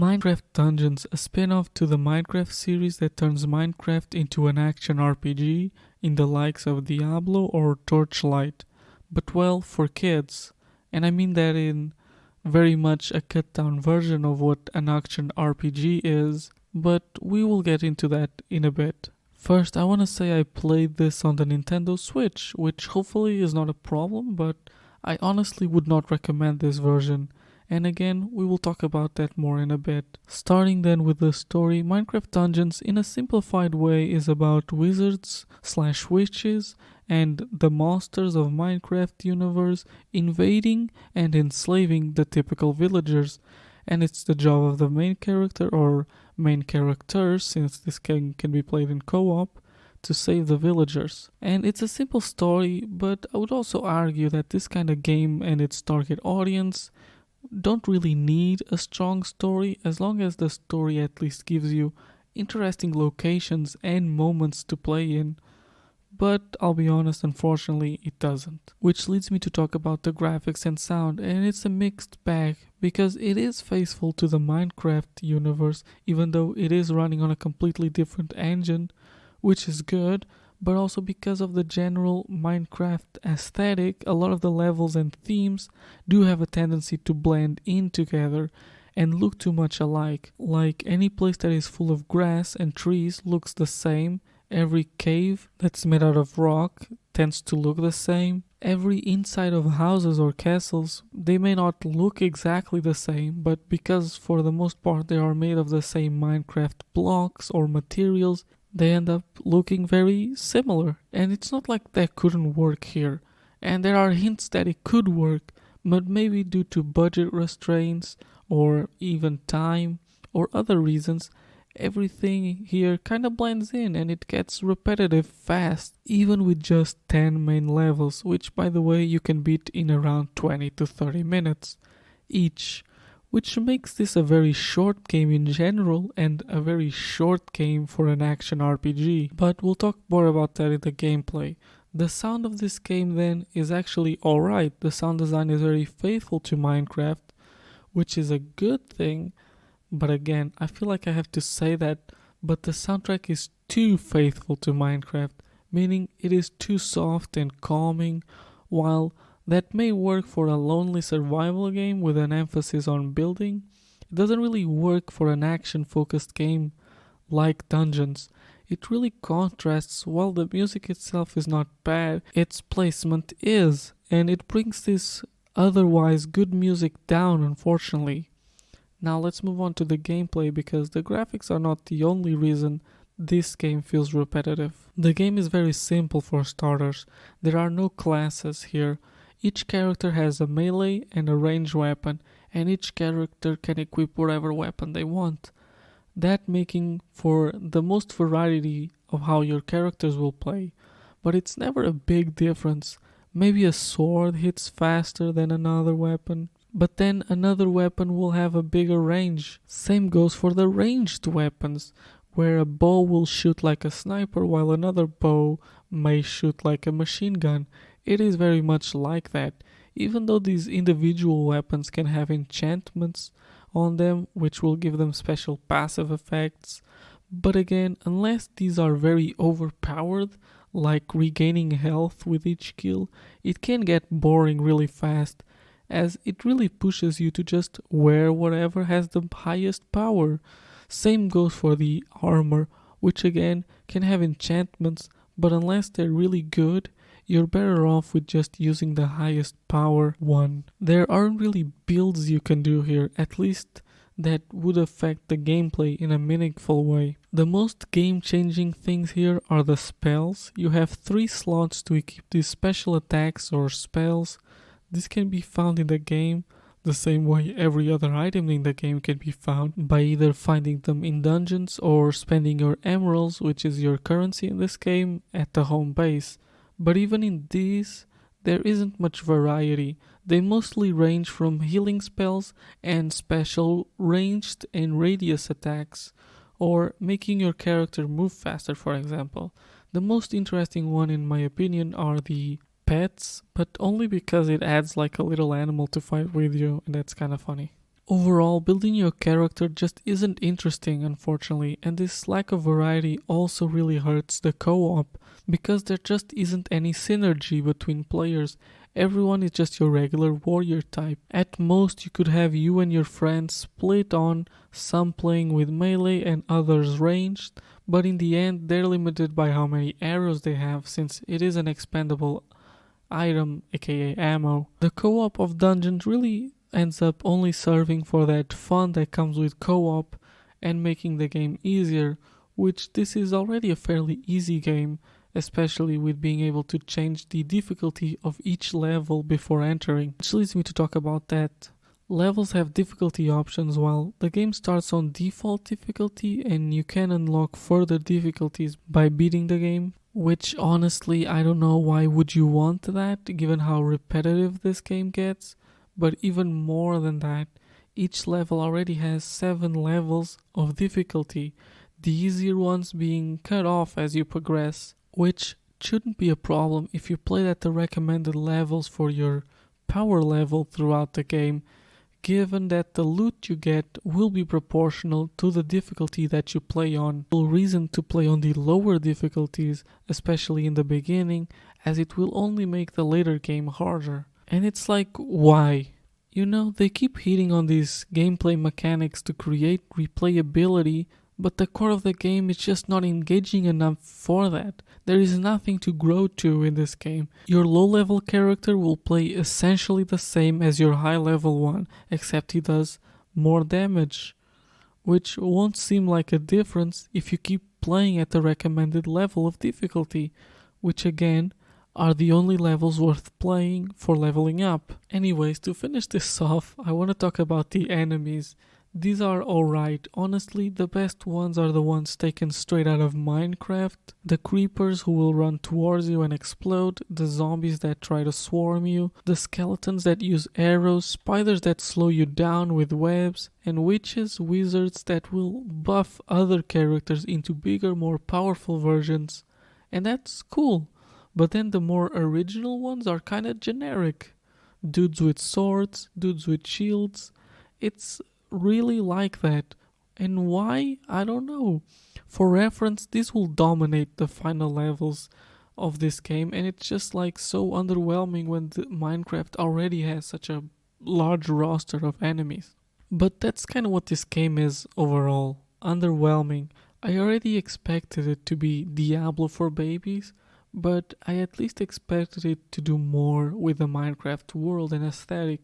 Minecraft Dungeons, a spin-off to the Minecraft series that turns Minecraft into an action RPG in the likes of Diablo or Torchlight, but well, for kids. And I mean that in very much a cut down version of what an action RPG is, but we will get into that in a bit. First, I want to say I played this on the Nintendo Switch, which hopefully is not a problem, but I honestly would not recommend this version. And again, we will talk about that more in a bit. Starting then with the story, Minecraft Dungeons in a simplified way is about wizards slash witches and the monsters of Minecraft universe invading and enslaving the typical villagers. And it's the job of the main character or main characters, since this game can be played in co-op, to save the villagers. And it's a simple story, but I would also argue that this kind of game and its target audience don't really need a strong story as long as the story at least gives you interesting locations and moments to play in. But I'll be honest, unfortunately, it doesn't. Which leads me to talk about the graphics and sound, and it's a mixed bag because it is faithful to the Minecraft universe, even though it is running on a completely different engine, which is good, but also because of the general Minecraft aesthetic, a lot of the levels and themes do have a tendency to blend in together and look too much alike. Like any place that is full of grass and trees looks the same, every cave that's made out of rock tends to look the same. Every inside of houses or castles, they may not look exactly the same, but because for the most part they are made of the same Minecraft blocks or materials, they end up looking very similar. And it's not like that couldn't work here. And there are hints that it could work, but maybe due to budget restraints or even time or other reasons, everything here kind of blends in and it gets repetitive fast, even with just 10 main levels, which by the way you can beat in around 20 to 30 minutes each. Which makes this a very short game in general and a very short game for an action RPG. But we'll talk more about that in the gameplay. The sound of this game then is actually alright. The sound design is very faithful to Minecraft, which is a good thing. But again, I feel like I have to say that, but the soundtrack is too faithful to Minecraft, meaning it is too soft and calming, while that may work for a lonely survival game with an emphasis on building. It doesn't really work for an action-focused game like Dungeons. It really contrasts. While the music itself is not bad, its placement is, and it brings this otherwise good music down, unfortunately. Now let's move on to the gameplay because the graphics are not the only reason this game feels repetitive. The game is very simple for starters. There are no classes here. Each character has a melee and a ranged weapon, and each character can equip whatever weapon they want. That making for the most variety of how your characters will play. But it's never a big difference. Maybe a sword hits faster than another weapon, but then another weapon will have a bigger range. Same goes for the ranged weapons, where a bow will shoot like a sniper while another bow may shoot like a machine gun. It is very much like that, even though these individual weapons can have enchantments on them which will give them special passive effects. But again, unless these are very overpowered, like regaining health with each kill, it can get boring really fast, as it really pushes you to just wear whatever has the highest power. Same goes for the armor, which again can have enchantments, but unless they're really good, you're better off with just using the highest power one. There aren't really builds you can do here, at least that would affect the gameplay in a meaningful way. The most game-changing things here are the spells. You have 3 slots to equip these special attacks or spells. This can be found in the game the same way every other item in the game can be found, by either finding them in dungeons or spending your emeralds, which is your currency in this game, at the home base. But even in these, there isn't much variety. They mostly range from healing spells and special ranged and radius attacks, or making your character move faster, for example. The most interesting one in my opinion are the pets, but only because it adds like a little animal to fight with you, and that's kind of funny. Overall, building your character just isn't interesting, unfortunately, and this lack of variety also really hurts the co-op, because there just isn't any synergy between players. Everyone is just your regular warrior type. At most, you could have you and your friends split on, some playing with melee and others ranged, but in the end, they're limited by how many arrows they have, since it is an expendable item, aka ammo. The co-op of dungeons really ends up only serving for that fun that comes with co-op and making the game easier, which this is already a fairly easy game, especially with being able to change the difficulty of each level before entering. Which leads me to talk about that. Levels have difficulty options while the game starts on default difficulty, and you can unlock further difficulties by beating the game, which honestly I don't know why would you want that given how repetitive this game gets. But even more than that, each level already has 7 levels of difficulty, the easier ones being cut off as you progress, which shouldn't be a problem if you play at the recommended levels for your power level throughout the game, given that the loot you get will be proportional to the difficulty that you play on. No reason to play on the lower difficulties, especially in the beginning, as it will only make the later game harder. And it's like, why? You know, they keep hitting on these gameplay mechanics to create replayability, but the core of the game is just not engaging enough for that. There is nothing to grow to in this game. Your low-level character will play essentially the same as your high-level one, except he does more damage, which won't seem like a difference if you keep playing at the recommended level of difficulty, which again are the only levels worth playing for leveling up. Anyways, to finish this off, I want to talk about the enemies. These are alright. Honestly, the best ones are the ones taken straight out of Minecraft. The creepers who will run towards you and explode, the zombies that try to swarm you, the skeletons that use arrows, spiders that slow you down with webs, and witches, wizards that will buff other characters into bigger, more powerful versions. And that's cool. But then the more original ones are kinda generic. Dudes with swords, dudes with shields. It's really like that. And why? I don't know. For reference, this will dominate the final levels of this game, and it's just like so underwhelming when Minecraft already has such a large roster of enemies. But that's kind of what this game is overall. Underwhelming. I already expected it to be Diablo for babies, but I at least expected it to do more with the Minecraft world and aesthetic,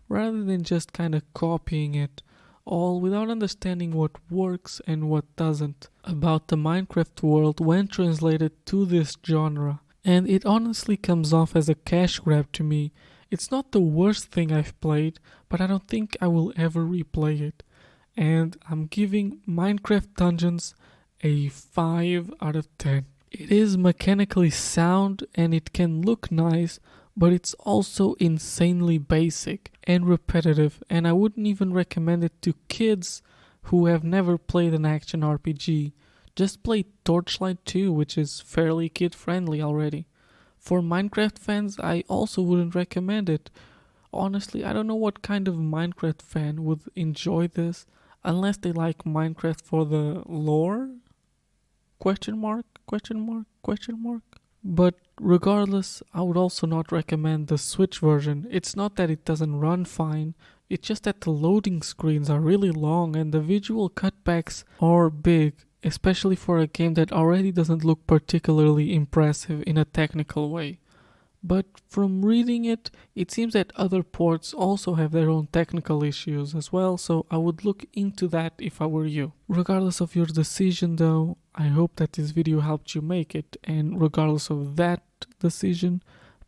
rather than just kinda copying it, all without understanding what works and what doesn't about the Minecraft world when translated to this genre. And it honestly comes off as a cash grab to me. It's not the worst thing I've played, but I don't think I will ever replay it. And I'm giving Minecraft Dungeons a 5 out of 10. It is mechanically sound and it can look nice, but it's also insanely basic and repetitive, and I wouldn't even recommend it to kids who have never played an action RPG. Just play Torchlight 2, which is fairly kid-friendly already. For Minecraft fans, I also wouldn't recommend it. Honestly, I don't know what kind of Minecraft fan would enjoy this, unless they like Minecraft for the lore? Question mark? Question mark? Question mark? But regardless, I would also not recommend the Switch version. It's not that it doesn't run fine, it's just that the loading screens are really long and the visual cutbacks are big, especially for a game that already doesn't look particularly impressive in a technical way. But from reading it, it seems that other ports also have their own technical issues as well, so I would look into that if I were you. Regardless of your decision though, I hope that this video helped you make it, and regardless of that decision,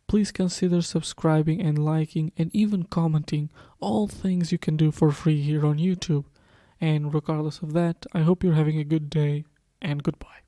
please consider subscribing and liking and even commenting, all things you can do for free here on YouTube. And regardless of that, I hope you're having a good day, and goodbye.